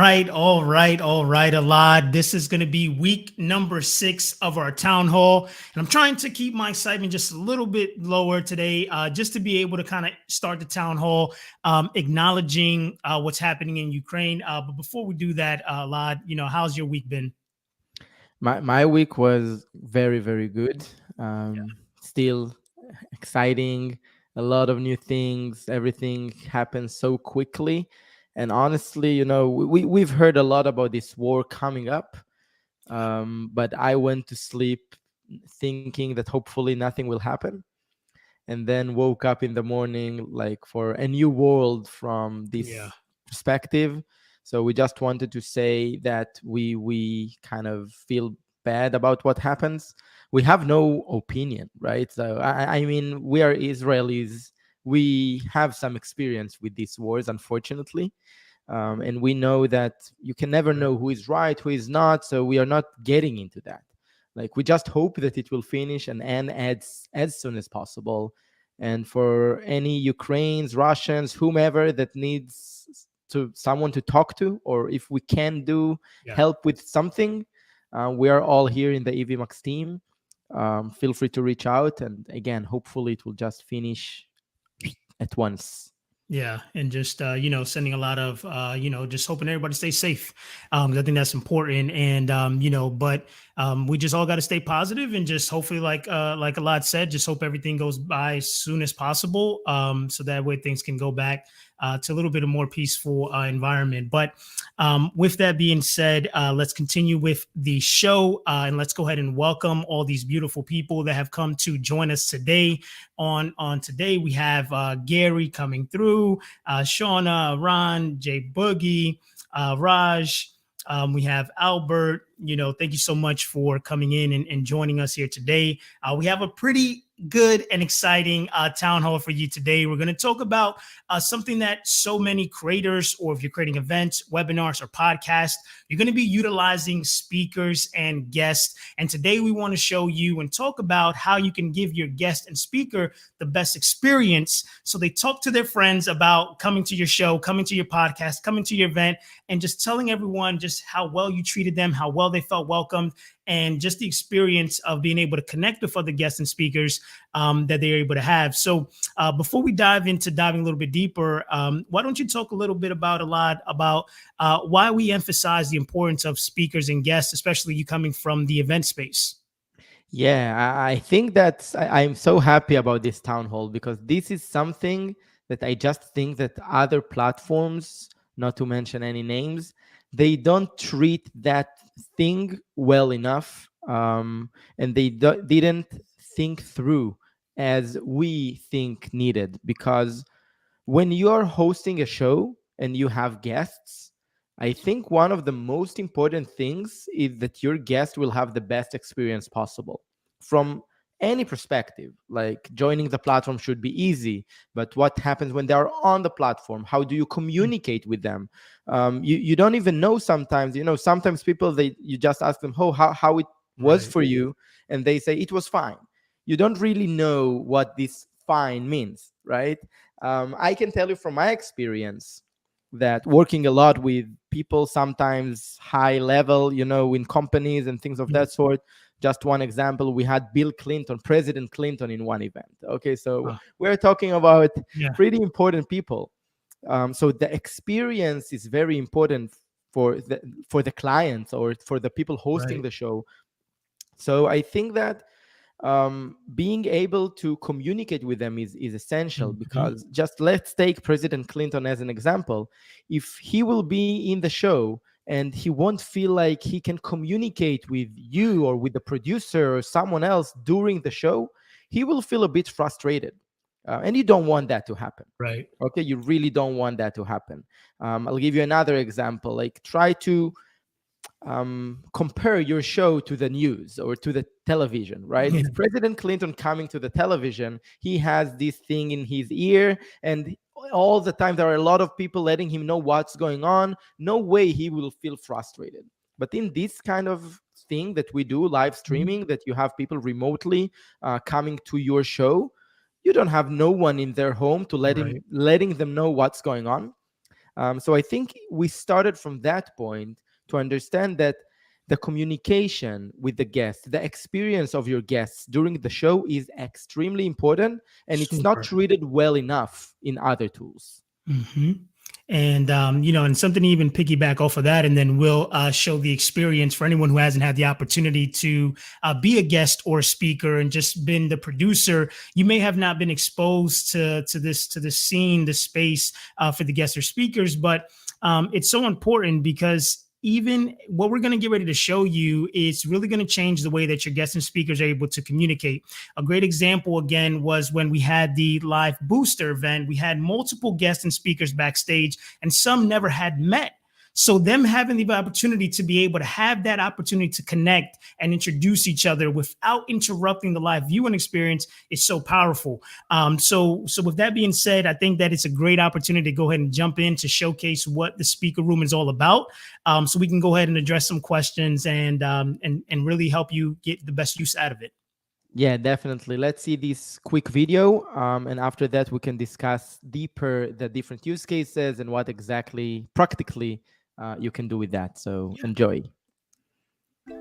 all right, Alad. This is going to be week number 6 of our town hall. And I'm trying to keep my excitement just a little bit lower today, just to be able to kind of start the town hall, acknowledging what's happening in Ukraine. But before we do that, Alad, how's your week been? My week was very good. Yeah. Still exciting, a lot of new things. Everything happens so quickly, and honestly, we've heard a lot about this war coming up. But I went to sleep thinking that hopefully nothing will happen, and then woke up in the morning like for a new world from Yeah. this perspective. So we just wanted to say that we kind of feel bad about what happens. We have no opinion, right? So I mean, we are Israelis. We have some experience with these wars, unfortunately. And we know that you can never Right. know who is right, who is not. So we are not getting into that. Like we just hope that it will finish and end as soon as possible. And for any Ukrainians, Russians, whomever that needs to someone to talk to, or if we can do Yeah. help with something, we are all here in the Evmux team. Feel free to reach out, and again, hopefully it will just finish at once. Yeah, and just sending a lot of just hoping everybody stays safe. 'Cause I think that's important, and but we just all got to stay positive and just hopefully, like a lot said, just hope everything goes by as soon as possible, so that way things can go back to a little bit of more peaceful environment. But with that being said, let's continue with the show, and let's go ahead and welcome all these beautiful people that have come to join us today. On today, we have Gary coming through, Shauna, Ron, Jay Boogie, Raj. We have Albert. Thank you so much for coming in and joining us here today. We have a pretty good and exciting town hall for you today. We're going to talk about something that so many creators, or if you're creating events, webinars, or podcasts, you're going to be utilizing speakers and guests. And today we want to show you and talk about how you can give your guest and speaker the best experience, so they talk to their friends about coming to your show, coming to your podcast, coming to your event, and just telling everyone just how well you treated them, how well they felt welcomed, and just the experience of being able to connect with other guests and speakers that they're able to have. So before we diving a little bit deeper, why don't you talk a little bit about why we emphasize the importance of speakers and guests, especially you coming from the event space? Yeah, I think that I'm so happy about this town hall because this is something that I just think that other platforms, not to mention any names, they don't treat that thing well enough, and they didn't think through as we think needed. Because when you are hosting a show and you have guests, I think one of the most important things is that your guest will have the best experience possible from any perspective. Like joining the platform should be easy, but what happens when they are on the platform? How do you communicate with them? You don't even know sometimes. Sometimes people, you just ask them, oh, how it was Right. for you, and they say it was fine. You don't really know what this fine means, right? I can tell you from my experience that working a lot with people, sometimes high level, in companies and things of Mhm. that sort. Just one example, we had Bill Clinton, President Clinton, in one event. Okay, so Uh, we're talking about yeah. pretty important people. So the experience is very important for the clients or for the people hosting Right. the show. So I think that being able to communicate with them is essential, Mhm. because just let's take President Clinton as an example. If he will be in the show and he won't feel like he can communicate with you or with the producer or someone else during the show, he will feel a bit frustrated. And you don't want that to happen. Right. Okay, you really don't want that to happen. I'll give you another example. Like, try to compare your show to the news or to the television, right? Yeah. If President Clinton coming to the television, he has this thing in his ear, and all the time there are a lot of people letting him know what's going on. No way he will feel frustrated. But in this kind of thing that we do, live Mhm. streaming, that you have people remotely coming to your show, you don't have no one in their home to Right. letting them know what's going on. So I think we started from that point to understand that the communication with the guest, the experience of your guests during the show is extremely important, and it's not Super. treated well enough in other tools. Hmm. And and something to even piggyback off of that, and then we'll show the experience for anyone who hasn't had the opportunity to be a guest or a speaker and just been the producer. You may have not been exposed to this scene, this space for the guests or speakers, but it's so important because even what we're going to get ready to show you is really going to change the way that your guests and speakers are able to communicate. A great example, again, was when we had the live booster event. We had multiple guests and speakers backstage, and some never had met. So them having the opportunity to be able to have that opportunity to connect and introduce each other without interrupting the live viewing experience is so powerful. So with that being said, I think that it's a great opportunity to go ahead and jump in to showcase what the speaker room is all about. So we can go ahead and address some questions and really help you get the best use out of it. Yeah, definitely. Let's see this quick video. And after that, we can discuss deeper the different use cases and what exactly practically you can do with that. So enjoy.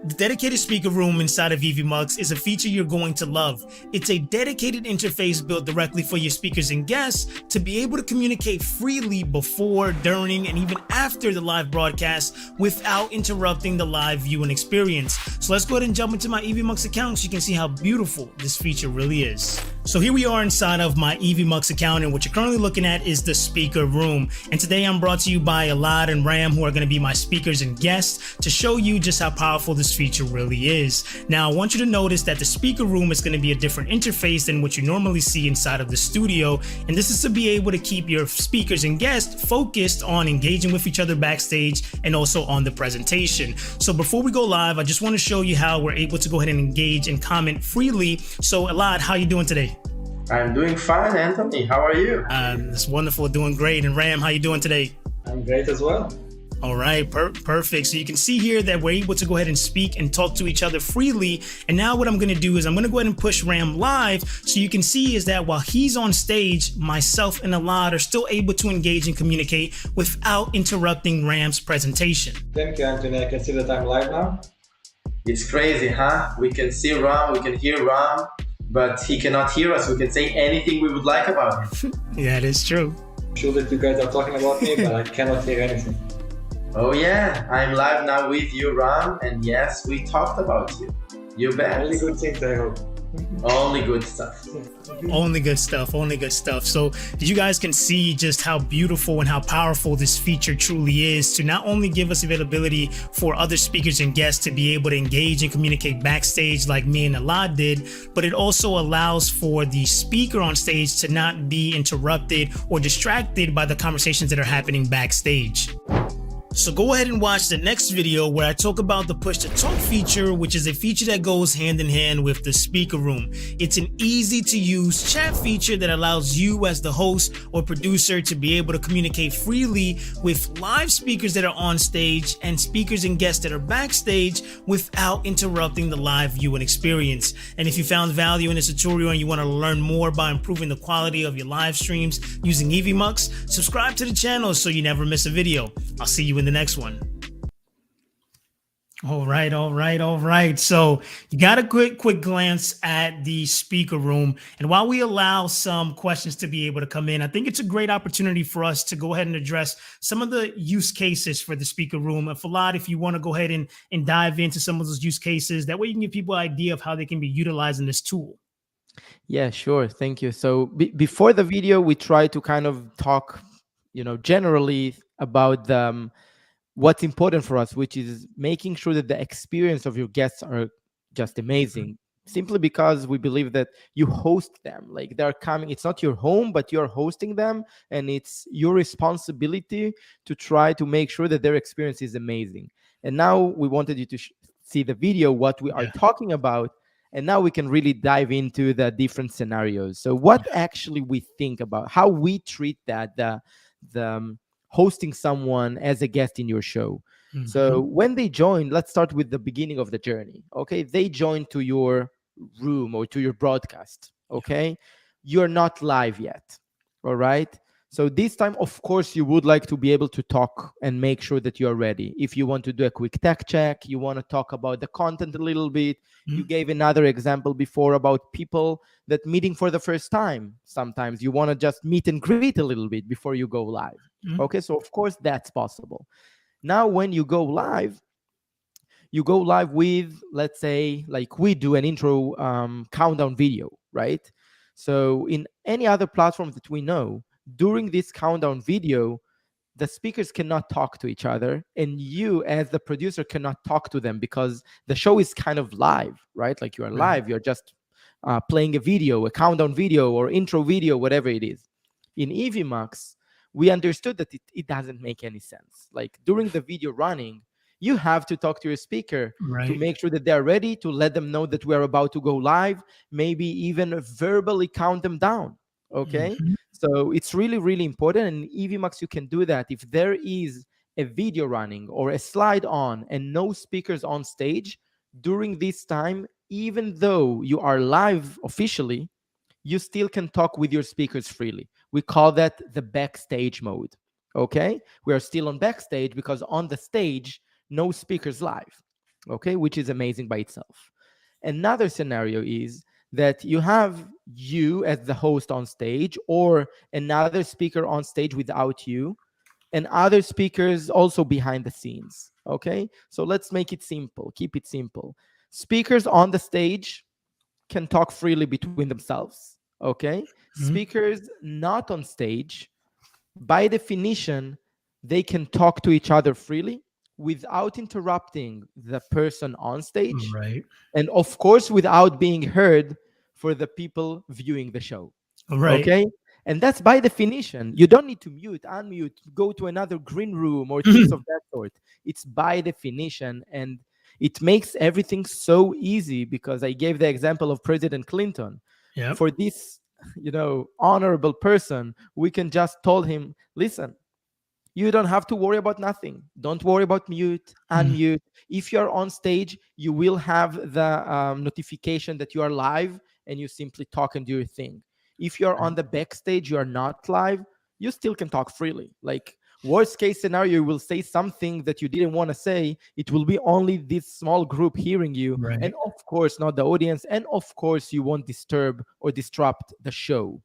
The dedicated speaker room inside of Evmux is a feature you're going to love. It's a dedicated interface built directly for your speakers and guests to be able to communicate freely before, during, and even after the live broadcast without interrupting the live viewing experience. So let's go ahead and jump into my Evmux account so you can see how beautiful this feature really is. So here we are inside of my Evmux account, and what you're currently looking at is the speaker room. And today I'm brought to you by Elad and Ram, who are going to be my speakers and guests, to show you just how powerful this feature really is. Now, I want you to notice that the speaker room is going to be a different interface than what you normally see inside of the studio. And this is to be able to keep your speakers and guests focused on engaging with each other backstage and also on the presentation. So before we go live, I just want to show you how we're able to go ahead and engage and comment freely. So Elad, how are you doing today? I'm doing fine, Anthony. How are you? It's wonderful, doing great. And Ram, how you doing today? I'm great as well. All right, perfect. So you can see here that we're able to go ahead and speak and talk to each other freely. And now what I'm going to do is I'm going to go ahead and push Ram live so you can see is that while he's on stage, myself and Elad are still able to engage and communicate without interrupting Ram's presentation. Thank you, Anthony. I can see that I'm live now. It's crazy, huh? We can see Ram, we can hear Ram, but he cannot hear us. We can say anything we would like about him. Yeah, it is true. I'm sure that you guys are talking about me, but I cannot hear anything. Oh yeah, I'm live now with you, Ram, and yes, we talked about you. You bet. Only good things, I hope. Only good stuff. Only good stuff, only good stuff. So you guys can see just how beautiful and how powerful this feature truly is to not only give us availability for other speakers and guests to be able to engage and communicate backstage like me and Elad did, but it also allows for the speaker on stage to not be interrupted or distracted by the conversations that are happening backstage. So go ahead and watch the next video where I talk about the push to talk feature, which is a feature that goes hand in hand with the speaker room. It's an easy to use chat feature that allows you as the host or producer to be able to communicate freely with live speakers that are on stage and speakers and guests that are backstage without interrupting the live viewing experience. And if you found value in this tutorial and you want to learn more about improving the quality of your live streams using Evmux, subscribe to the channel so you never miss a video. I'll see you in the next one. All right. So you got a quick glance at the speaker room. And while we allow some questions to be able to come in, I think it's a great opportunity for us to go ahead and address some of the use cases for the speaker room. And Falad, if you want to go ahead and dive into some of those use cases, that way you can give people an idea of how they can be utilizing this tool. Yeah, sure. Thank you. So before the video, we try to kind of talk, generally about what's important for us, which is making sure that the experience of your guests are just amazing, simply because we believe that you host them. Like, they're coming, it's not your home, but you're hosting them, and it's your responsibility to try to make sure that their experience is amazing. And now we wanted you to see the video, what we are talking about, and now we can really dive into the different scenarios. So what actually we think about, how we treat that, the hosting someone as a guest in your show. Mm-hmm. So when they join, let's start with the beginning of the journey. Okay, they join to your room or to your broadcast. Okay, you're not live yet. All right. So this time, of course, you would like to be able to talk and make sure that you're ready. If you want to do a quick tech check, you want to talk about the content a little bit. You gave another example before about people that meeting for the first time. Sometimes you want to just meet and greet a little bit before you go live. Okay, so of course that's possible. Now, when you go live with, let's say, like we do an intro countdown video, right? So in any other platform that we know, during this countdown video, the speakers cannot talk to each other, and you as the producer cannot talk to them because the show is kind of live, right? Like you are live, you're just playing a video, a countdown video or intro video, whatever it is. In Evmux, we understood that it doesn't make any sense. Like during the video running, you have to talk to your speaker to make sure that they're ready, to let them know that we're about to go live, maybe even verbally count them down. Okay. So it's really, really important. And Evmux, you can do that. If there is a video running or a slide on and no speakers on stage during this time, even though you are live officially, you still can talk with your speakers freely. We call that the backstage mode. Okay. We are still on backstage because on the stage, no speakers live. Okay. Which is amazing by itself. Another scenario is that you have you as the host on stage or another speaker on stage without you and other speakers also behind the scenes. Okay, so let's make it simple, keep it simple. Speakers on the stage can talk freely between themselves. Okay, speakers not on stage, by definition, they can talk to each other freely without interrupting the person on stage, and of course without being heard for the people viewing the show. Okay, and that's by definition. You don't need to mute, unmute, go to another green room or things of that sort. It's by definition, and it makes everything so easy because I gave the example of President Clinton. For this, honorable person, we can just told him, listen, you don't have to worry about nothing. Don't worry about mute, unmute. If you're on stage, you will have the notification that you are live and you simply talk and do your thing. If you're on the backstage, you are not live, you still can talk freely. Like worst case scenario, you will say something that you didn't want to say. It will be only this small group hearing you. And of course, not the audience. And of course, you won't disturb or disrupt the show.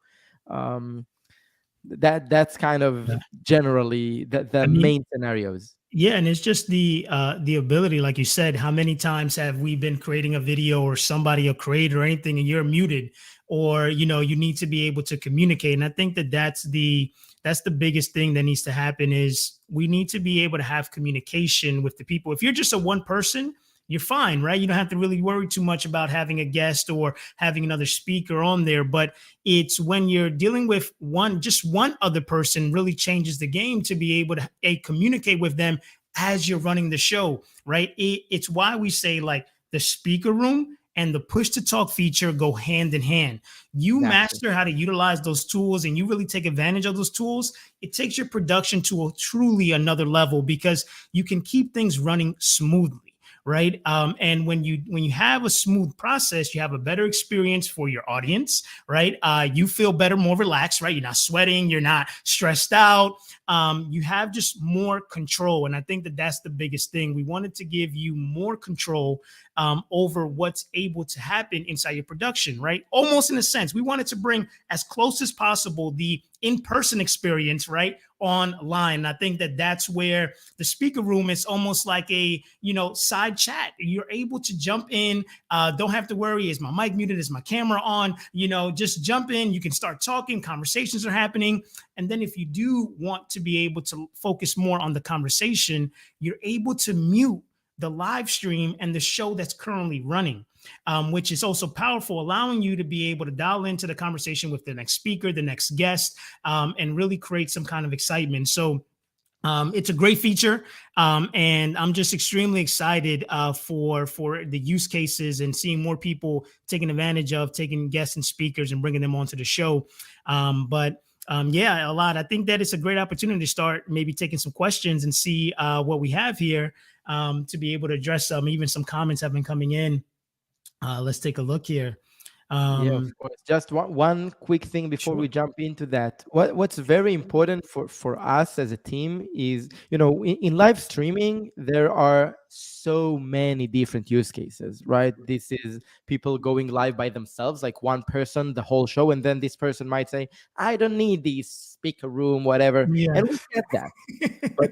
That's kind of generally the main scenarios. Yeah, and it's just the ability, like you said, how many times have we been creating a video or somebody a creator or anything and you're muted, or you need to be able to communicate. And I think that's the biggest thing that needs to happen is we need to be able to have communication with the people. If you're just a one person, you're fine, right? You don't have to really worry too much about having a guest or having another speaker on there. But it's when you're dealing with just one other person really changes the game to be able to communicate with them as you're running the show, right? It's why we say like the speaker room and the push to talk feature go hand in hand. You master how to utilize those tools and you really take advantage of those tools. It takes your production to a truly another level because you can keep things running smoothly. Right. And when you have a smooth process, you have a better experience for your audience. Right. You feel better, more relaxed. Right. You're not sweating. You're not stressed out. You have just more control. And I think that's the biggest thing. We wanted to give you more control over what's able to happen inside your production. Right. Almost in a sense, we wanted to bring as close as possible the in-person experience, right, online. And I think that's where the speaker room is almost like a, side chat. You're able to jump in, don't have to worry, is my mic muted, is my camera on, just jump in, you can start talking, conversations are happening. And then if you do want to be able to focus more on the conversation, you're able to mute the live stream and the show that's currently running. Which is also powerful, allowing you to be able to dial into the conversation with the next speaker, the next guest, and really create some kind of excitement. So it's a great feature, and I'm just extremely excited for the use cases and seeing more people taking advantage of taking guests and speakers and bringing them onto the show. Yeah, a lot. I think that it's a great opportunity to start maybe taking some questions and see what we have here to be able to address some. Even some comments have been coming in. Let's take a look here. Yeah, of course. Just one quick thing before Sure. we jump into that. What's very important for us as a team is, in live streaming, there are so many different use cases, right? This is people going live by themselves, like one person, the whole show, and then this person might say, I don't need this speaker room, whatever. Yeah. And we get that. But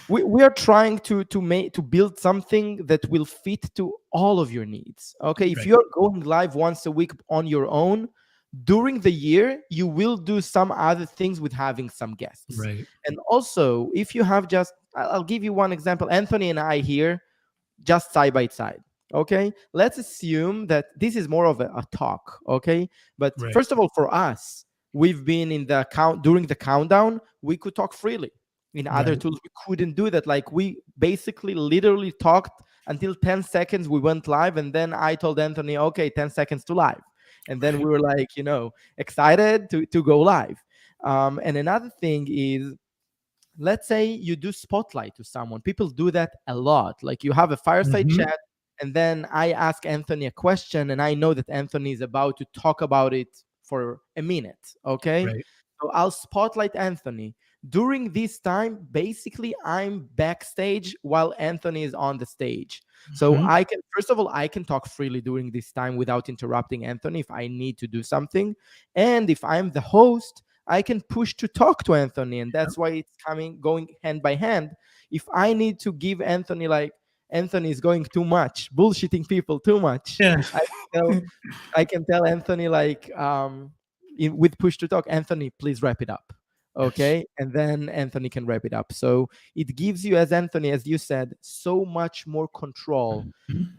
we are trying to build something that will fit to all of your needs. Okay, if Right. you're going live once a week on your own, during the year you will do some other things with having some guests. Right. And also, if you have just, I'll give you one example. Anthony and I here, just side by side. Okay, let's assume that this is more of a talk. Okay, but Right. first of all, for us, we've been in the count during the countdown, we could talk freely. In other Right. tools we couldn't do that. Like, we basically literally talked until 10 seconds we went live, and then I told Anthony, okay, 10 seconds to live. And then we were like, excited to go live. And another thing is, let's say you do spotlight to someone. People do that a lot. Like, you have a fireside Mhm. chat, and then I ask Anthony a question, and I know that Anthony is about to talk about it for a minute. Okay. Right. So I'll spotlight Anthony. During this time, basically, I'm backstage while Anthony is on the stage. So Mhm. I can, first of all, I can talk freely during this time without interrupting Anthony if I need to do something. And if I'm the host, I can push to talk to Anthony. And that's why it's going hand by hand. If I need to give Anthony, like, Anthony is going too much, bullshitting people too much, Yeah. I can tell, I can tell Anthony, like, with push to talk, Anthony, please wrap it up. Okay. And then Anthony can wrap it up. So it gives you, as Anthony, as you said, so much more control. Mhm.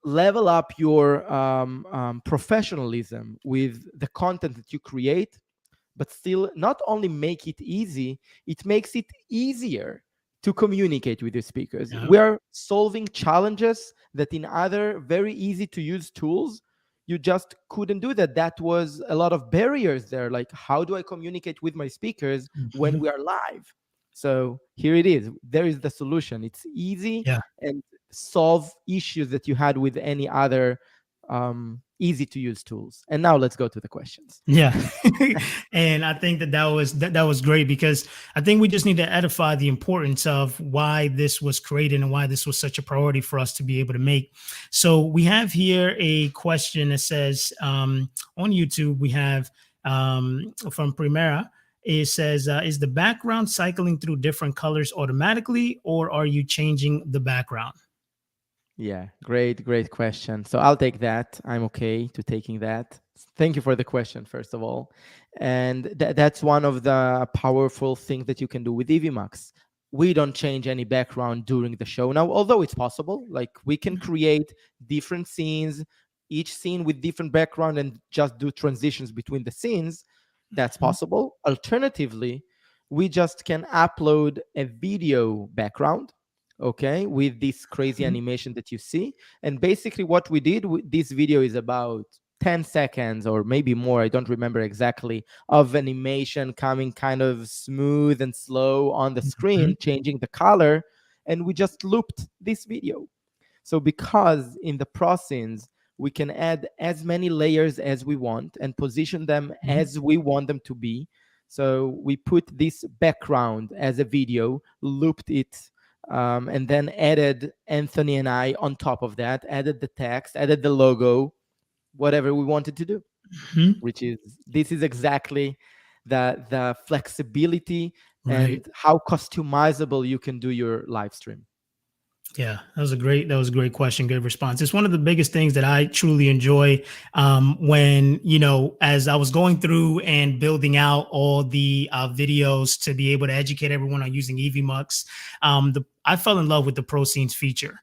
Level up your professionalism with the content that you create, but still not only make it easy, it makes it easier to communicate with your speakers. Yeah. We are solving challenges that in other very easy to use tools, you just couldn't do that. That was a lot of barriers there. Like, how do I communicate with my speakers when Mhm. we are live? So here it is. There is the solution. It's easy Yeah. and solve issues that you had with any other easy to use tools. And now let's go to the questions. Yeah. And I think that was great, because I think we just need to edify the importance of why this was created and why this was such a priority for us to be able to make. So we have here a question that says, on YouTube, we have from Primera. It says, is the background cycling through different colors automatically, or are you changing the background? Yeah, great question. So I'll take that. I'm okay to taking that. Thank you for the question, first of all. And that's one of the powerful things that you can do with Evmux. We don't change any background during the show. Now, although it's possible, like, we can create different scenes, each scene with different background, and just do transitions between the scenes. That's Mhm. possible. Alternatively, we just can upload a video background, okay, with this crazy Mhm. animation that you see. And basically what we did with this video is about 10 seconds or maybe more, I don't remember exactly, of animation coming kind of smooth and slow on the screen, Mhm. changing the color, and we just looped this video. So because in the process we can add as many layers as we want and position them Mhm. as we want them to be. So we put this background as a video, looped it, and then added Anthony and I on top of that, added the text, added the logo, whatever we wanted to do, Mhm. which is, this is exactly the flexibility Right. and how customizable you can do your live stream. Yeah, that was a great question. Good response. It's one of the biggest things that I truly enjoy, when, as I was going through and building out all the videos to be able to educate everyone on using Evmux. I fell in love with the Pro Scenes feature,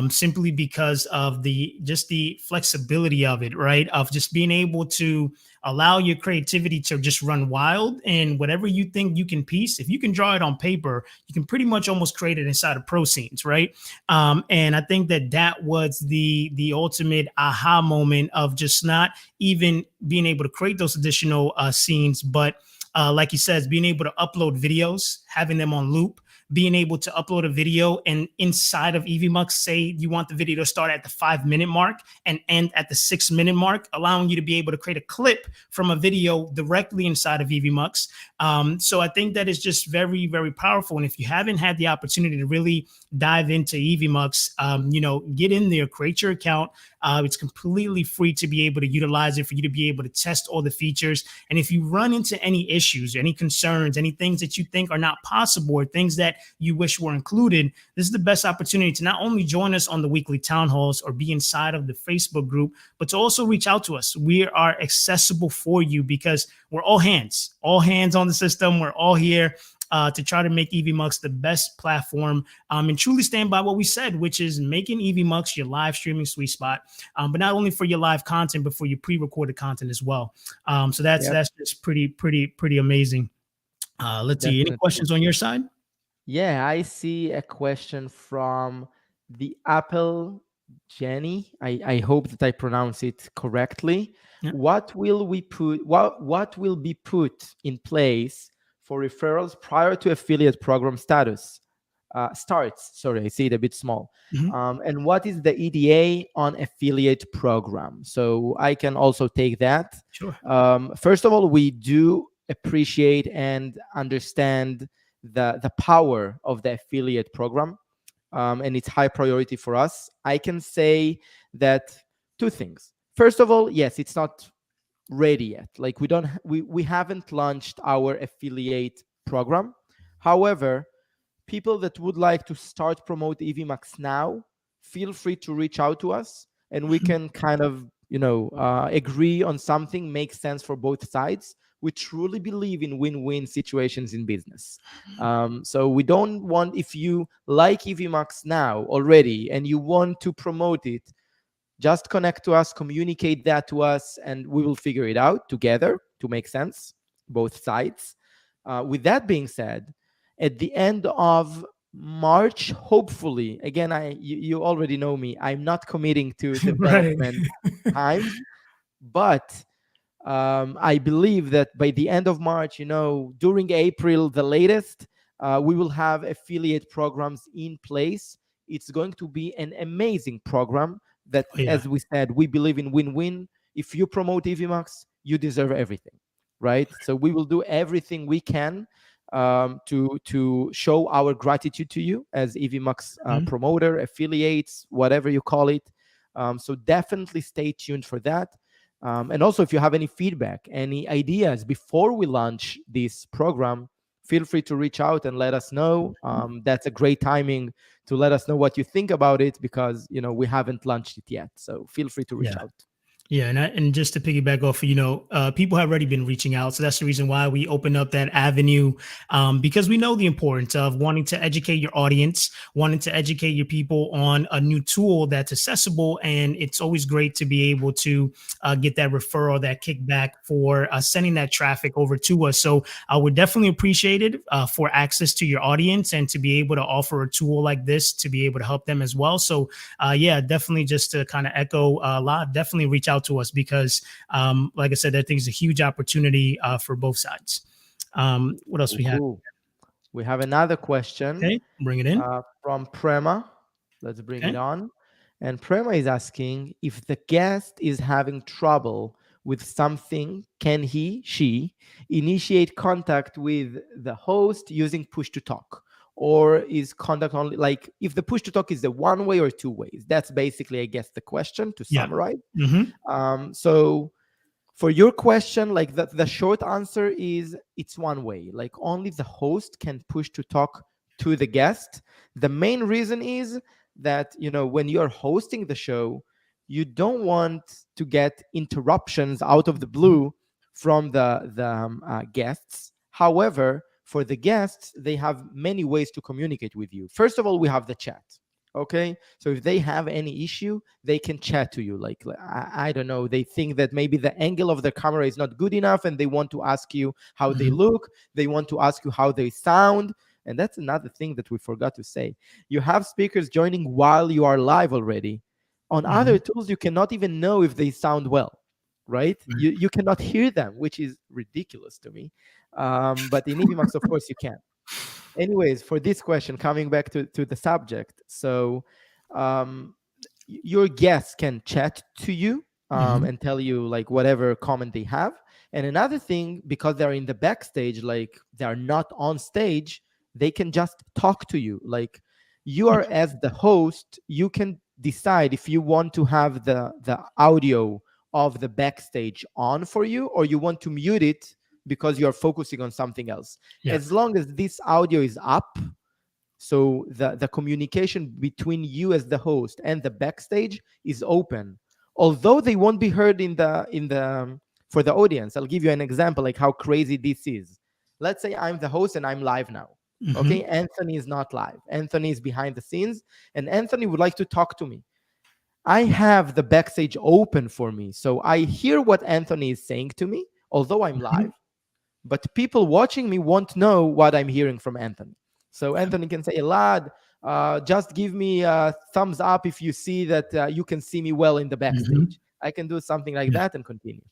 simply because of the flexibility of it, right? Of just being able to allow your creativity to just run wild, and whatever you think you can piece, if you can draw it on paper, you can pretty much almost create it inside of Pro Scenes, right? And I think that was the ultimate aha moment of just not even being able to create those additional scenes, but like he says, being able to upload videos, having them on loop, being able to upload a video and inside of Evmux, say you want the video to start at the 5-minute mark and end at the 6-minute mark, allowing you to be able to create a clip from a video directly inside of Evmux. So I think that is just very, very powerful. And if you haven't had the opportunity to really dive into Evmux, get in there, create your account. It's completely free to be able to utilize it, for you to be able to test all the features. And if you run into any issues, any concerns, any things that you think are not possible, or things that you wish were included, this is the best opportunity to not only join us on the weekly town halls or be inside of the Facebook group, but to also reach out to us. We are accessible for you because we're all hands on the system. We're all here to try to make Evmux the best platform, and truly stand by what we said, which is making Evmux your live streaming sweet spot, but not only for your live content, but for your pre-recorded content as well. So that's just pretty amazing. Let's see. Any questions on your side? Yeah, I see a question from the Apple Jenny. I hope that I pronounce it correctly. Yeah. What will be put in place for referrals prior to affiliate program starts? Sorry, I see it a bit small. And what is the EDA on affiliate program? So I can also take that. Sure. First of all, we do appreciate and understand the power of the affiliate program, and it's high priority for us. I can say that two things. First of all, yes, it's not ready yet. Like we haven't launched our affiliate program. However, people that would like to start promote Evmux now, feel free to reach out to us, and we can kind of agree on something makes sense for both sides. We truly believe in win-win situations in business. So we don't want, if you like Evmux now already and you want to promote it, just connect to us, communicate that to us, and we will figure it out together to make sense, both sides. With that being said, at the end of March, hopefully, again, you already know me, I'm not committing to development time, but I believe that by the end of March, during April, the latest, we will have affiliate programs in place. It's going to be an amazing program that, as we said, we believe in win-win. If you promote Evmux, you deserve everything, right? So we will do everything we can to show our gratitude to you as Evmux promoter, affiliates, whatever you call it. So definitely stay tuned for that. And also, if you have any feedback, any ideas before we launch this program, feel free to reach out and let us know. That's a great timing to let us know what you think about it, because we haven't launched it yet. So feel free to reach out. Yeah, and just to piggyback off, people have already been reaching out. So that's the reason why we opened up that avenue, because we know the importance of wanting to educate your audience, wanting to educate your people on a new tool that's accessible. And it's always great to be able to get that referral, that kickback for sending that traffic over to us. So we're definitely appreciated for access to your audience and to be able to offer a tool like this to be able to help them as well. So definitely, just to kind of echo a lot, definitely reach out to us, because like I said, I think it's a huge opportunity for both sides. What else we have? We have another question. Okay, bring it in. From Prema. Let's bring it on. And Prema is asking, if the guest is having trouble with something, can she initiate contact with the host using push to talk? Or is contact only, like, if the push to talk is the one way or two ways? That's basically, I guess, the question, to summarize. So for your question, like the short answer is it's one way. Like, only the host can push to talk to the guest. The main reason is that, when you're hosting the show, you don't want to get interruptions out of the blue from the guests. However, for the guests, they have many ways to communicate with you. First of all, we have the chat. Okay, so if they have any issue, they can chat to you. Like, I don't know, they think that maybe the angle of the camera is not good enough, and they want to ask you how they look. They want to ask you how they sound. And that's another thing that we forgot to say. You have speakers joining while you are live already. On other tools, you cannot even know if they sound well, right? You cannot hear them, which is ridiculous to me. But in Evmux, of course, you can. Anyways, for this question, coming back to the subject, so um, your guests can chat to you Mhm. and tell you like whatever comment they have. And another thing, because they're in the backstage, like they're not on stage, they can just talk to you. Like you are as the host, you can decide if you want to have the audio of the backstage on for you, or you want to mute it because you're focusing on something else. Yeah. As long as this audio is up, so the communication between you as the host and the backstage is open, although they won't be heard in the for the audience. I'll give you an example like how crazy this is. Let's say I'm the host and I'm live now. Mhm. Okay, Anthony is not live. Anthony is behind the scenes, and Anthony would like to talk to me. I have the backstage open for me, so I hear what Anthony is saying to me, although I'm Mhm. live, but people watching me won't know what I'm hearing from Anthony. So Anthony can say, "Lad, just give me a thumbs up if you see that you can see me well in the Mhm. backstage." I can do something like Yeah. that and continue.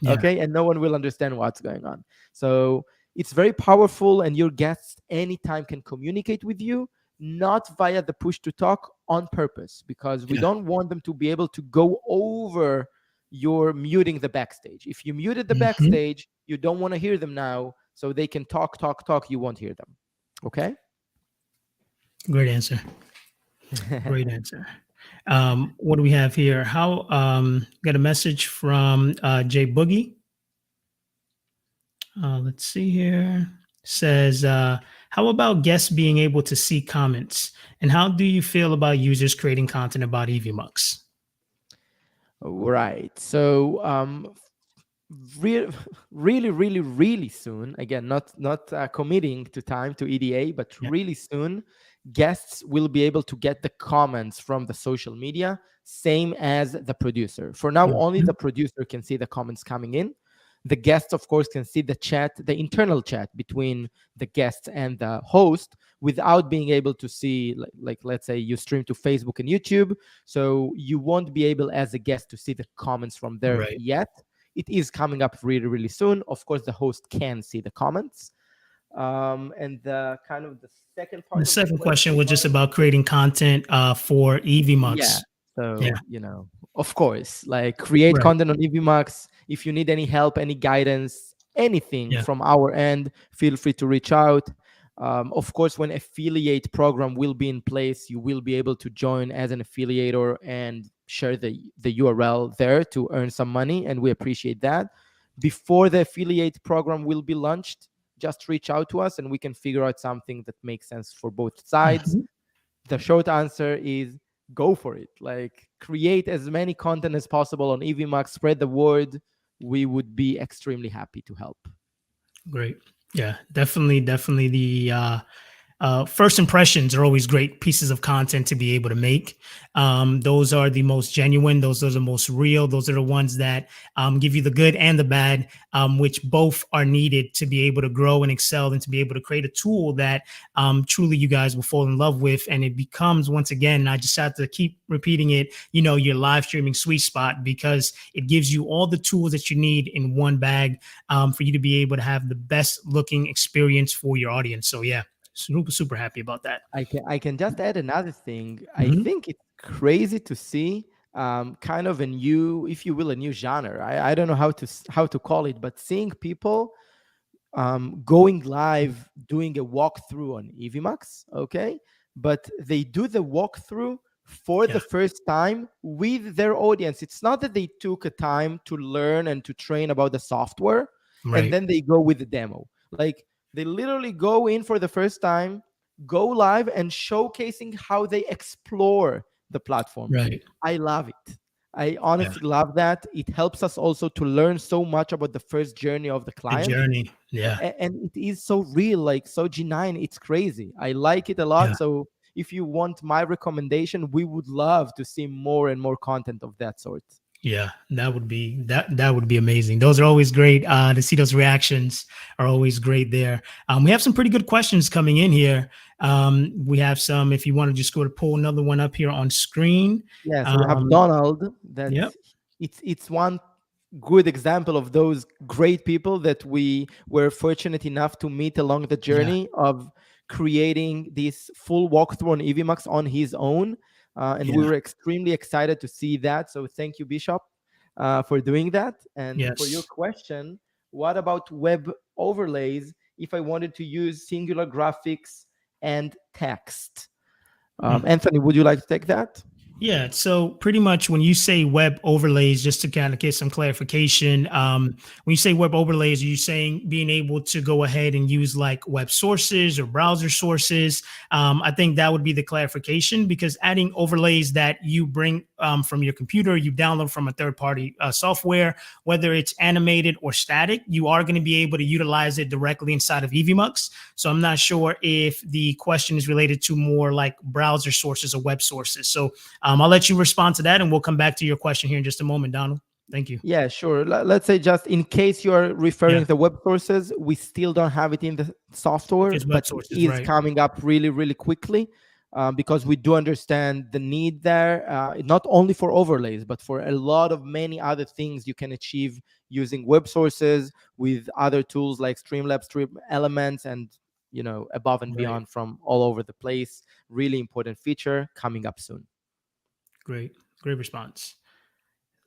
Yeah. Okay, and no one will understand what's going on. So it's very powerful, and your guests anytime can communicate with you, not via the push to talk on purpose, because we Yeah. don't want them to be able to go over you're muting the backstage. If you muted the Mhm. backstage, you don't want to hear them now, so they can talk, talk, talk. You won't hear them. Okay. Great answer. Great answer. What do we have here? How got a message from Jay Boogie. Let's see here. Says, how about guests being able to see comments? And how do you feel about users creating content about Evmux? Right. So re- really, really, really soon. Again, not committing to time to EDA, but Yeah. really soon, guests will be able to get the comments from the social media, same as the producer. For now, only Mhm. the producer can see the comments coming in. The guests, of course, can see the chat, the internal chat between the guests and the host, without being able to see, like let's say you stream to Facebook and YouTube, so you won't be able as a guest to see the comments from there Right. yet. It is coming up really, really soon. Of course, the host can see the comments. And the kind of the second The part of the second question question was just was, about creating content for yeah. Evmux. Yeah. So, of course, like create Right. content on EVMAX. If you need any help, any guidance, anything Yeah. from our end, feel free to reach out. Of course, when affiliate program will be in place, you will be able to join as an affiliator and share the URL there to earn some money, and we appreciate that. Before the affiliate program will be launched, just reach out to us and we can figure out something that makes sense for both sides. Mhm. The short answer is go for it. Like create as many content as possible on EVMAX, spread the word. We would be extremely happy to help. Great. Yeah, definitely, definitely the first impressions are always great pieces of content to be able to make. Those are the most genuine. Those are the most real. Those are the ones that give you the good and the bad, which both are needed to be able to grow and excel and to be able to create a tool that truly you guys will fall in love with. And it becomes, once again, and I just have to keep repeating it, your live streaming sweet spot, because it gives you all the tools that you need in one bag for you to be able to have the best looking experience for your audience. So yeah, super, super happy about that. I can just add another thing. I Mhm. think it's crazy to see kind of a new, if you will, a new genre. I don't know how to call it, but seeing people going live doing a walkthrough on EVMAX, okay? But they do the walkthrough for Yeah, the first time with their audience. It's not that they took a time to learn and to train about the software and right, then they go with the demo. Like they literally go in for the first time, go live and showcasing how they explore the platform. right. I love it. I Yeah, honestly love that. It helps us also to learn so much about the first journey of the the client, journey. Yeah, and it is so real, like so genuine. It's crazy. I like it a lot. yeah, So if you want my recommendation, we would love to see more and more content of that sort. yeah. That would be amazing. Those are always great. To see those reactions are always great there. We have some pretty good questions coming in here. We have some. If you want to just go to pull another one up here on screen. Yeah, so we have Um, Donald. That yep. it's one good example of those great people that we were fortunate enough to meet along the Yeah. journey of creating this full walkthrough on Evmux on his own. And we Yeah. were extremely excited to see that. So thank you, Bishop, for doing that. And for your Yes. question, what about web overlays if I wanted to use singular graphics and text? Anthony, would you like to take that? Yeah, so pretty much when you say web overlays, just to kind of get some clarification, when you say web overlays, are you saying being able to go ahead and use like web sources or browser sources? I think that would be the clarification, because adding overlays that you bring from your computer, you download from a third-party software, whether it's animated or static, you are going to be able to utilize it directly inside of Evmux. So I'm not sure if the question is related to more like browser sources or web sources. So I'll let you respond to that, and we'll come back to your question here in just a moment, Donald. Thank you. Yeah, sure. Let's say just in case you are referring to web sources, we still don't have it in the software, It's web but sources, it is right? coming up really, really quickly because we do understand the need there, not only for overlays, but for a lot of many other things you can achieve using web sources with other tools like Streamlabs, Stream Elements, and above and beyond from all over the place. Really important feature coming up soon. Great response.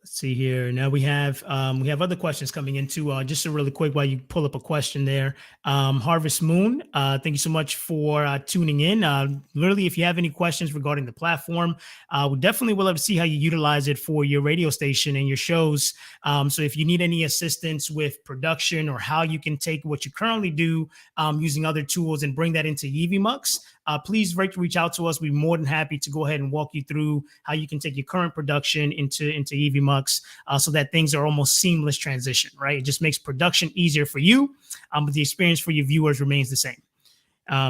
Let's see here. Now we have other questions coming into just a really quick while you pull up a question there. Harvest Moon, thank you so much for tuning in. Literally, if you have any questions regarding the platform, we definitely will love to see how you utilize it for your radio station and your shows. So if you need any assistance with production or how you can take what you currently do using other tools and bring that into Evmux, please reach out to us. We're more than happy to go ahead and walk you through how you can take your current production into Evmux so that things are almost seamless transition, right? It just makes production easier for you, but the experience for your viewers remains the same.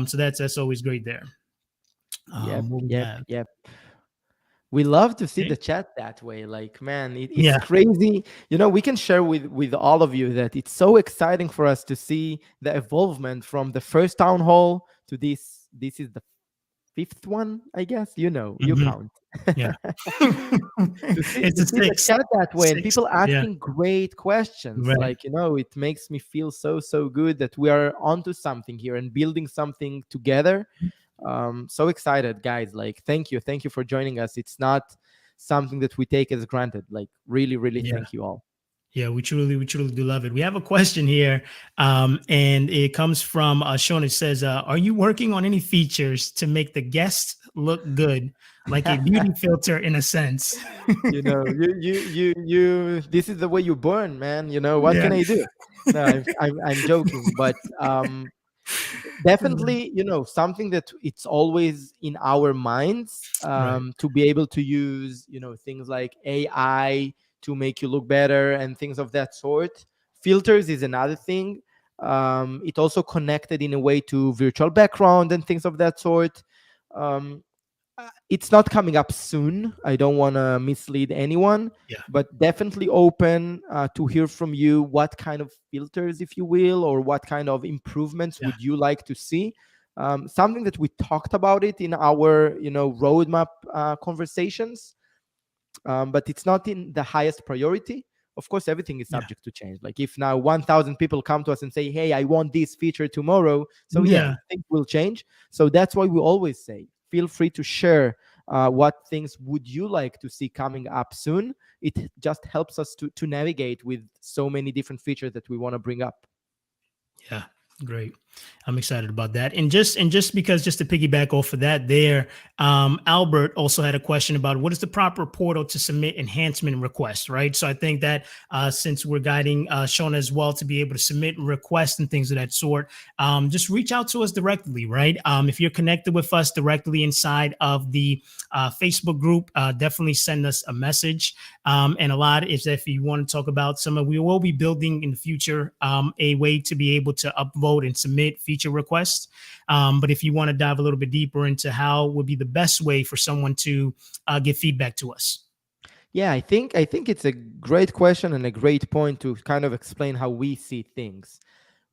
So that's always great there. Yep. We love to see the chat that way. Like, man, it's crazy. We can share with all of you that it's so exciting for us to see the evolvement from the first town hall to this. This is the fifth one, I guess. You count. Yeah. to see the chat that way and people asking great questions. Right. Like, it makes me feel so good that we are onto something here and building something together. So excited, guys. Like, thank you for joining us. It's not something that we take as granted. Like, really thank you all. Yeah, we truly do love it. We have a question here, and it comes from Sean. It says, "Are you working on any features to make the guests look good, like a beauty filter in a sense?" you this is the way you burn, man. What can I do? No, I'm joking, but definitely, something that it's always in our minds to be able to use, things like AI to make you look better and things of that sort. Filters is another thing. It also connected in a way to virtual background and things of that sort. It's not coming up soon. I don't want to mislead anyone, but definitely open to hear from you what kind of filters, if you will, or what kind of improvements would you like to see. Something that we talked about it in our roadmap conversations, but it's not in the highest priority. Of course, everything is subject to change. Like if now 1,000 people come to us and say, hey, I want this feature tomorrow. So things will change. So that's why we always say, feel free to share what things would you like to see coming up soon. It just helps us to navigate with so many different features that we want to bring up. Yeah, great. I'm excited about that. And just because, just to piggyback off of that there, Albert also had a question about what is the proper portal to submit enhancement requests, right? So I think that since we're guiding Sean as well to be able to submit requests and things of that sort, just reach out to us directly, right? If you're connected with us directly inside of the Facebook group, definitely send us a message. And a lot is if you want to talk about we will be building in the future a way to be able to upvote and submit feature requests. But if you want to dive a little bit deeper into how would be the best way for someone to give feedback to us. Yeah, I think it's a great question and a great point to kind of explain how we see things.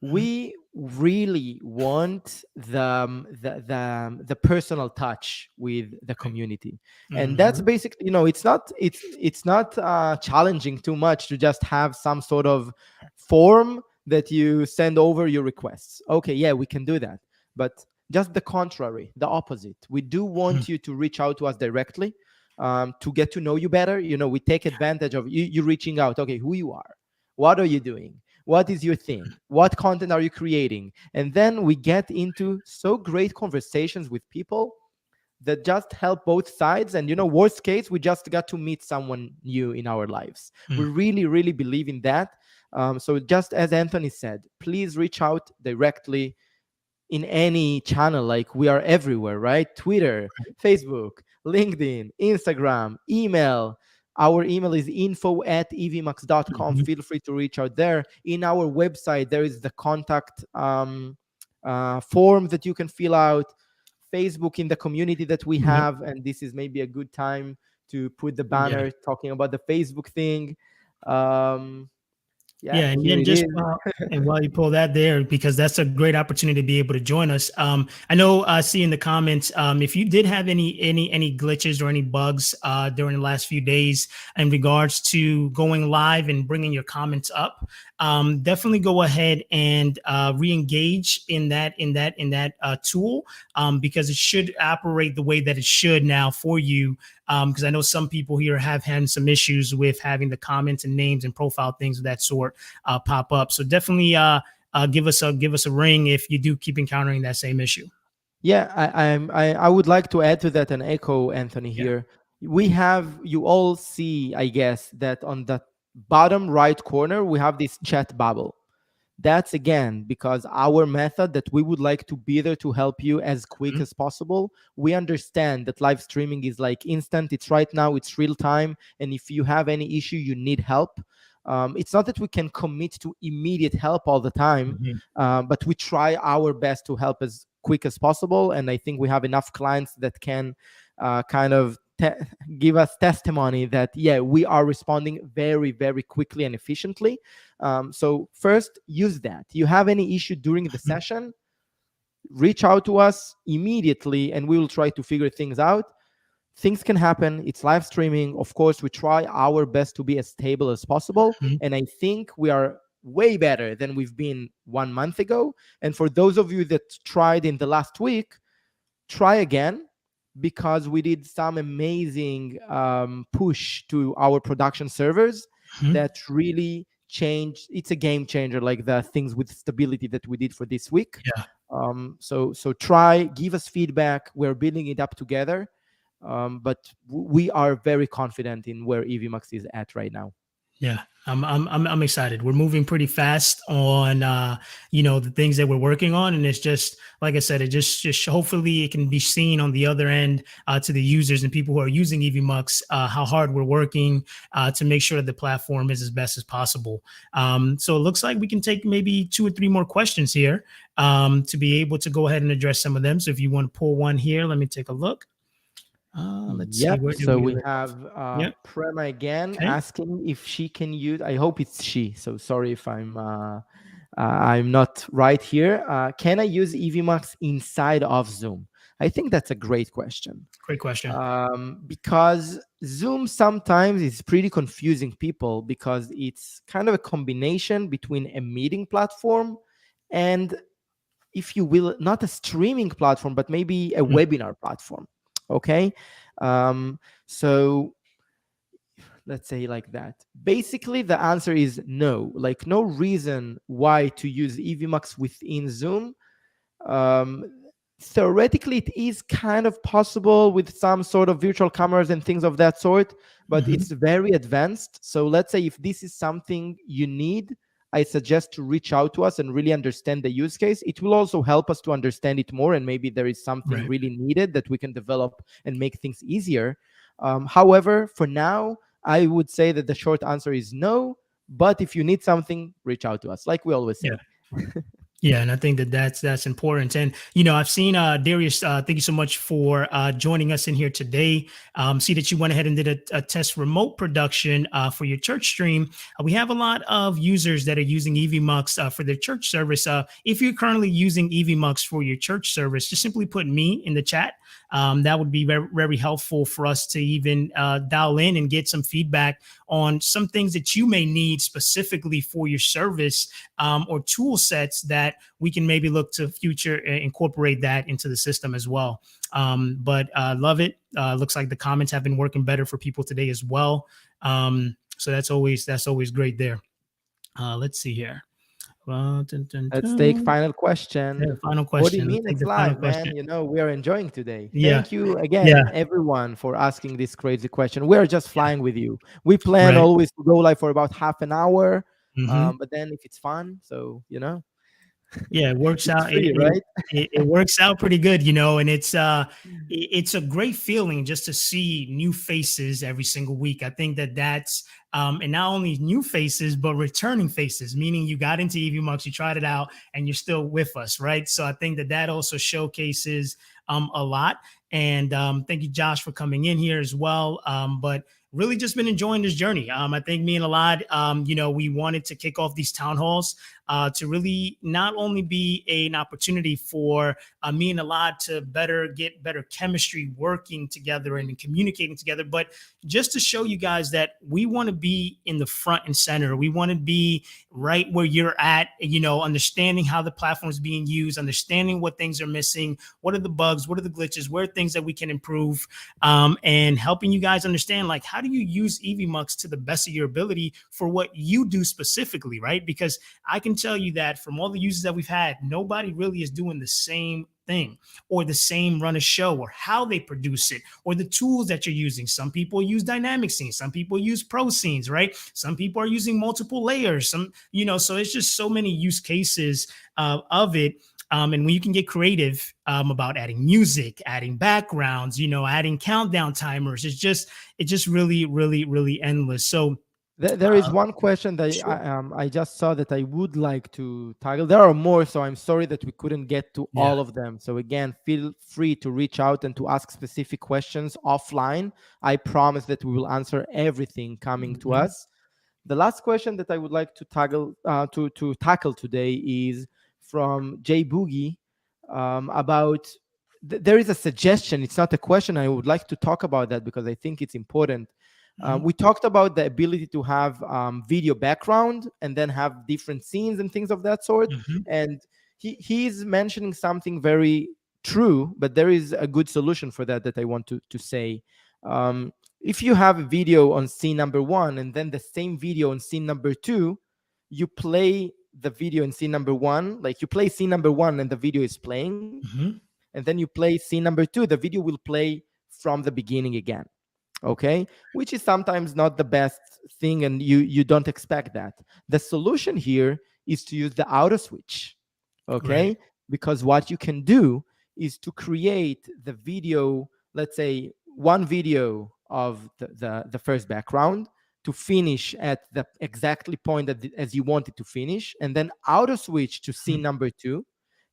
We really want the personal touch with the community, and that's basically, it's not challenging too much to just have some sort of form that you send over your requests. Okay, yeah, we can do that, but Just the contrary, the opposite. We do want you to reach out to us directly, to get to know you better. We take advantage of you reaching out. Okay, who you are, what are you doing, what is your thing, what content are you creating, and then we get into so great conversations with people that just help both sides. And worst case, we just got to meet someone new in our lives. We really, really believe in that. So just as Anthony said, please reach out directly in any channel. Like, we are everywhere, right? Twitter, Facebook, LinkedIn, Instagram, email. Our email is info@evmux.com. Feel free to reach out there. In our website, there is the contact form that you can fill out. Facebook, in the community that we have, and this is maybe a good time to put the banner talking about the Facebook thing. And then just and while you pull that there, because that's a great opportunity to be able to join us. I know I see in the comments, if you did have any glitches or any bugs during the last few days in regards to going live and bringing your comments up, definitely go ahead and re-engage in that tool, because it should operate the way that it should now for you. Because I know some people here have had some issues with having the comments and names and profile things of that sort pop up. So definitely give us a ring if you do keep encountering that same issue. Yeah, I would like to add to that and echo Anthony here. You all see, I guess, that on the bottom right corner we have this chat bubble. That's again because our method that we would like to be there to help you as quick as possible. We understand that live streaming is like instant. It's right now, it's real time. And if you have any issue, you need help. It's not that we can commit to immediate help all the time, but we try our best to help as quick as possible. And I think we have enough clients that can kind of give us testimony that, we are responding very, very quickly and efficiently. So first, use that. You have any issue during the session, reach out to us immediately and we will try to figure things out. Things can happen. It's live streaming. Of course, we try our best to be as stable as possible. And I think we are way better than we've been 1 month ago. And for those of you that tried in the last week, try again, because we did some amazing push to our production servers that really changed. It's a game changer, like the things with stability that we did for this week. So try, give us feedback. We're building it up together. But we are very confident in where Evmux is at right now. Yeah, I'm excited. We're moving pretty fast on the things that we're working on, and it's just like I said, it just hopefully it can be seen on the other end to the users and people who are using Evmux how hard we're working to make sure that the platform is as best as possible. So it looks like we can take maybe 2 or 3 more questions here to be able to go ahead and address some of them. So if you want to pull one here, let me take a look. Let's see. So we have Prema again asking if she can use. I hope it's she. So sorry if I'm not right here. Can I use Evmux inside of Zoom? I think that's a great question. Great question. Because Zoom sometimes is pretty confusing people because it's kind of a combination between a meeting platform and, if you will, not a streaming platform, but maybe a webinar platform. Okay, so let's say like that. Basically, the answer is no. Like, no reason why to use Evmux within Zoom. Theoretically, it is kind of possible with some sort of virtual cameras and things of that sort, but it's very advanced. So let's say if this is something you need, I suggest to reach out to us and really understand the use case. It will also help us to understand it more, and maybe there is something really needed that we can develop and make things easier. However, for now, I would say that the short answer is no, but if you need something, reach out to us, like we always say. Yeah, and I think that's important. And I've seen Darius. Thank you so much for joining us in here today. See that you went ahead and did a test remote production for your church stream. We have a lot of users that are using Evmux for their church service. If you're currently using Evmux for your church service, just simply put me in the chat. That would be very, very helpful for us to even dial in and get some feedback on some things that you may need specifically for your service or tool sets that that we can maybe look to future incorporate that into the system as well. But love it. Looks like the comments have been working better for people today as well. So that's always great there. Let's see here. Let's take final question. Yeah, final What do you question. Let's mean take it's the final live, man? question. You know, we are enjoying today. Yeah. Thank you again, Yeah. everyone, for asking this crazy question. We're just flying with you. We plan Right. always to go live for about half an hour. Mhm. But then if it's fun, so, you know, Yeah, it works it's out. free, right? It works out pretty good, you know, and it's a great feeling just to see new faces every single week. I think that's and not only new faces but returning faces, meaning you got into Evmux, you tried it out, and you're still with us, right? So I think that also showcases a lot. And thank you, Josh, for coming in here as well. But really just been enjoying this journey. I think me and Alad, you know, we wanted to kick off these town halls to really not only be an opportunity for me and Alad to get better chemistry working together and communicating together, but just to show you guys that we want to be in the front and center. We want to be right where you're at, you know, understanding how the platform is being used, understanding what things are missing, what are the bugs, what are the glitches, where are things that we can improve, and helping you guys understand, like, how do you use Evmux to the best of your ability for what you do specifically, right? Because I can tell you that from all the users that we've had, nobody really is doing the same thing or the same run of show or how they produce it or the tools that you're using. Some people use dynamic scenes, some people use pro scenes, right? Some people are using multiple layers, some, you know, so it's just so many use cases of it. And when you can get creative about adding music, adding backgrounds, you know, adding countdown timers, it's just really, really, really endless. So There is one question that sure. I just saw that I would like to tackle. There are more, so I'm sorry that we couldn't get to Yeah. all of them. So again, feel free to reach out and to ask specific questions offline. I promise that we will answer everything coming to Mhm. us. The last question that I would like to tackle today is from Jay Boogie about. There is a suggestion. It's not a question. I would like to talk about that because I think it's important. Mhm. We talked about the ability to have video background and then have different scenes and things of that sort. Mhm. And he's mentioning something very true, but there is a good solution for that I want to say. If you have a video on scene number 1 and then the same video on scene number 2, you play the video in scene number 1, like you play scene number 1 and the video is playing, Mhm. and then you play scene number 2, the video will play from the beginning again. Okay, which is sometimes not the best thing, and you don't expect that. The solution here is to use the auto switch. Okay, Right. because what you can do is to create the video, let's say one video of the first background to finish at the exactly point that as you want it to finish, and then auto switch to scene Mhm. number 2,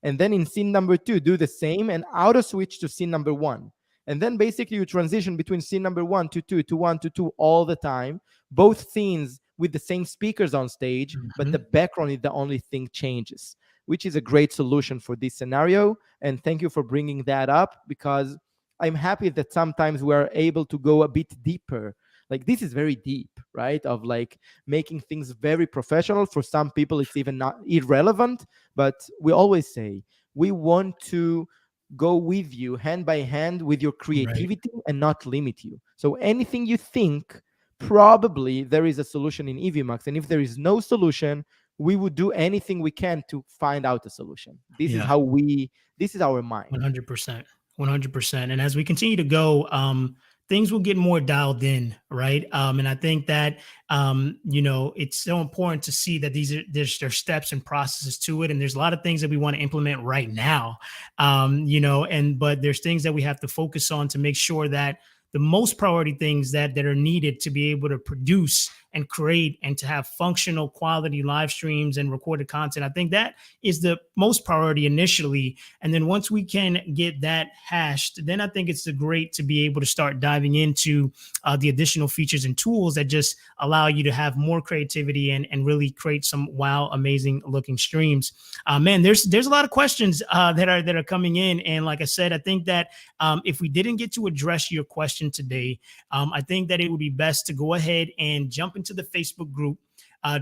and then in scene number 2 do the same and auto switch to scene number 1. And then basically you transition between scene number 1 to 2 to 1 to 2 all the time, both scenes with the same speakers on stage, but the Mhm. background is the only thing changes, which is a great solution for this scenario. And thank you for bringing that up, because I'm happy that sometimes we're able to go a bit deeper. Like, this is very deep, right? Of like making things very professional. For some people, it's even not irrelevant, but we always say we want to go with you hand by hand with your Right. creativity and not limit you. So anything you think, probably there is a solution in Evmux. And if there is no solution, we would do anything we can to find out a solution. This is Yeah. how this is our mind. 100%. 100%. And as we continue to go, things will get more dialed in, right? And I think that you know, it's so important to see that there's steps and processes to it, and there's a lot of things that we want to implement right now, you know, but there's things that we have to focus on to make sure that the most priority things that are needed to be able to produce and create and to have functional quality live streams and recorded content. I think that is the most priority initially. And then once we can get that hashed, then I think it's great to be able to start diving into the additional features and tools that just allow you to have more creativity and really create some wow, amazing looking streams. Man, there's a lot of questions that are coming in. And like I said, I think that if we didn't get to address your question today, I think that it would be best to go ahead and jump into the Facebook group.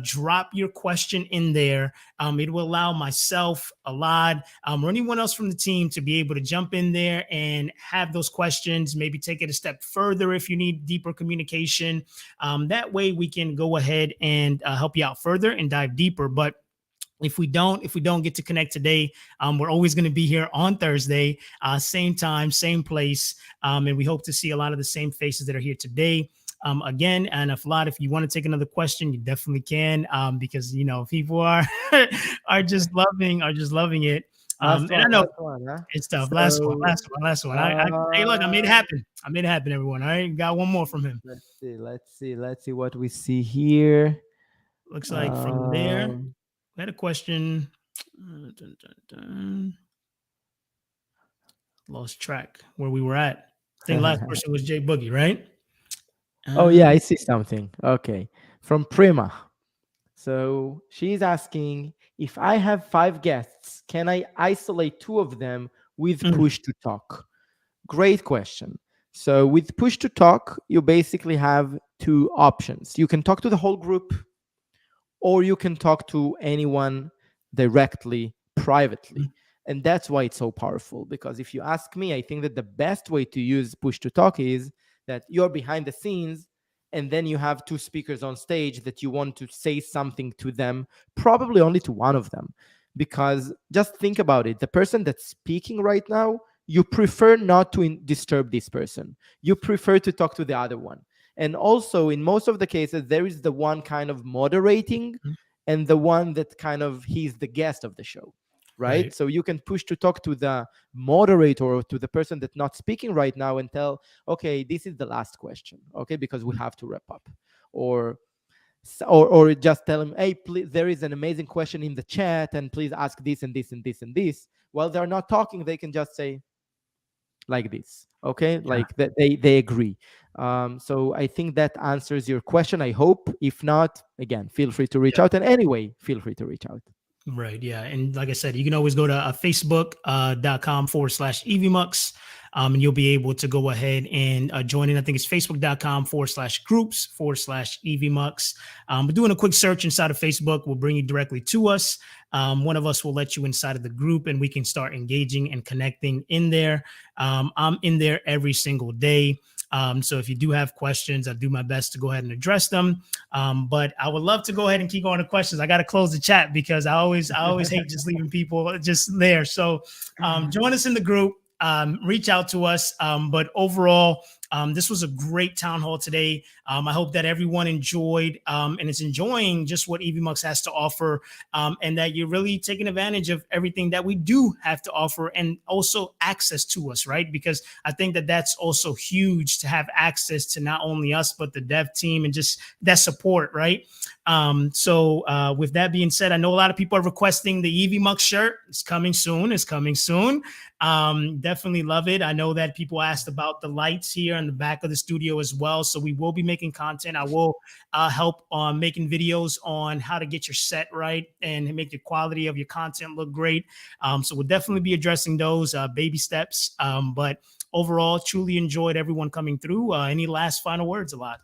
drop your question in there. It will allow myself, Alad, or anyone else from the team to be able to jump in there and have those questions, maybe take it a step further if you need deeper communication. That way we can go ahead and help you out further and dive deeper. But if we don't get to connect today, we're always going to be here on Thursday, same time, same place. And we hope to see a lot of the same faces that are here today. Again, and if you want to take another question, you definitely can, because, people are just loving it. And I know it's tough. So, last one. Hey, look, I made it happen. Everyone. All right. Got one more from him. Let's see what we see here. Looks like from there, we had a question. Lost track where we were at. I think last person was Jay Boogie, right? Oh yeah, I see something. Okay, from Prima. So she's asking, if I have 5 guests, can I isolate 2 of them with push to talk? Great question. So with push to talk, you basically have 2 options. You can talk to the whole group, or you can talk to anyone directly, privately. And that's why it's so powerful. Because if you ask me, I think that the best way to use push to talk is that you're behind the scenes, and then you have 2 speakers on stage that you want to say something to them, probably only to one of them. Because just think about it. The person that's speaking right now, you prefer not to disturb this person. You prefer to talk to the other one. And also, in most of the cases, there is the one kind of moderating and the one that kind of he's the guest of the show, right? So you can push to talk to the moderator or to the person that's not speaking right now and tell, okay, this is the last question, okay, because we have to wrap up. Or just tell them, hey, please, there is an amazing question in the chat, and please ask this and this and this and this. While they're not talking, they can just say like this, okay? Like that they agree. So I think that answers your question, I hope. If not, again, feel free to reach out. And anyway, feel free to reach out. Right. Yeah. And like I said, you can always go to facebook.com/Evmux. And you'll be able to go ahead and join in. I think it's facebook.com/groups/Evmux. But doing a quick search inside of Facebook will bring you directly to us. One of us will let you inside of the group, and we can start engaging and connecting in there. I'm in there every single day. So if you do have questions, I do my best to go ahead and address them. But I would love to go ahead and keep going to questions. I got to close the chat because I always hate just leaving people just there. So join us in the group. Reach out to us. But overall, this was a great town hall today. I hope that everyone enjoyed and is enjoying just what Evmux has to offer, and that you're really taking advantage of everything that we do have to offer, and also access to us, right? Because I think that that's also huge, to have access to not only us, but the dev team and just that support, right? So with that being said, I know a lot of people are requesting the Evmux shirt. It's coming soon. Definitely love it. I know that people asked about the lights here in the back of the studio as well. So we will be making content. I will help on making videos on how to get your set right and make the quality of your content look great. So we'll definitely be addressing those baby steps. But overall, truly enjoyed everyone coming through. Any last final words, Alad?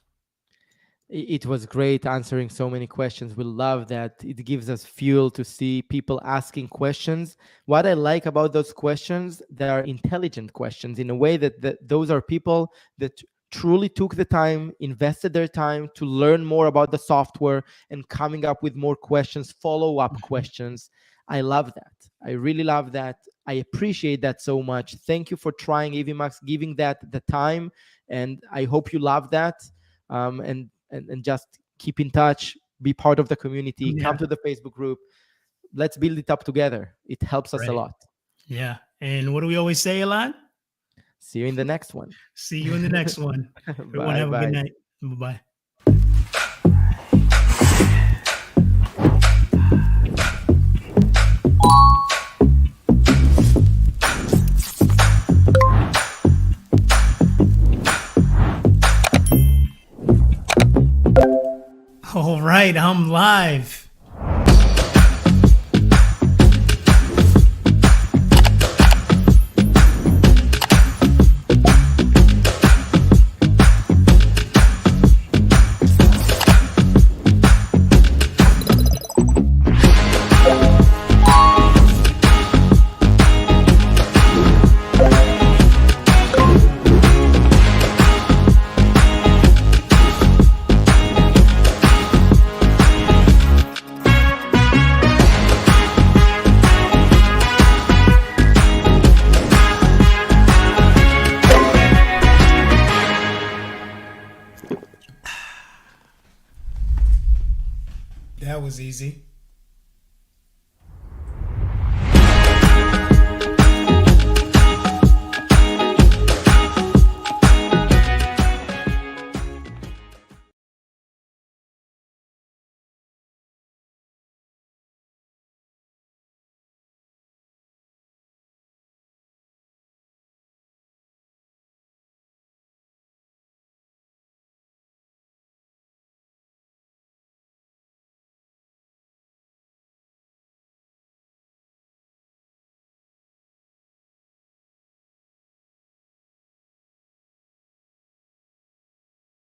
It was great answering so many questions. We love that. It gives us fuel to see people asking questions. What I like about those questions, they are intelligent questions in a way that those are people that truly took the time, invested their time to learn more about the software and coming up with more questions, follow-up questions. I love that. I really love that. I appreciate that so much. Thank you for trying Evmux, giving that the time. And I hope you love that. And just keep in touch, be part of the community, come to the Facebook group. Let's build it up together. It helps us a lot. Yeah. And what do we always say a lot? See you in the next one. See you in the next one. Everyone have a good night. Bye-bye. All right, I'm live. was easy.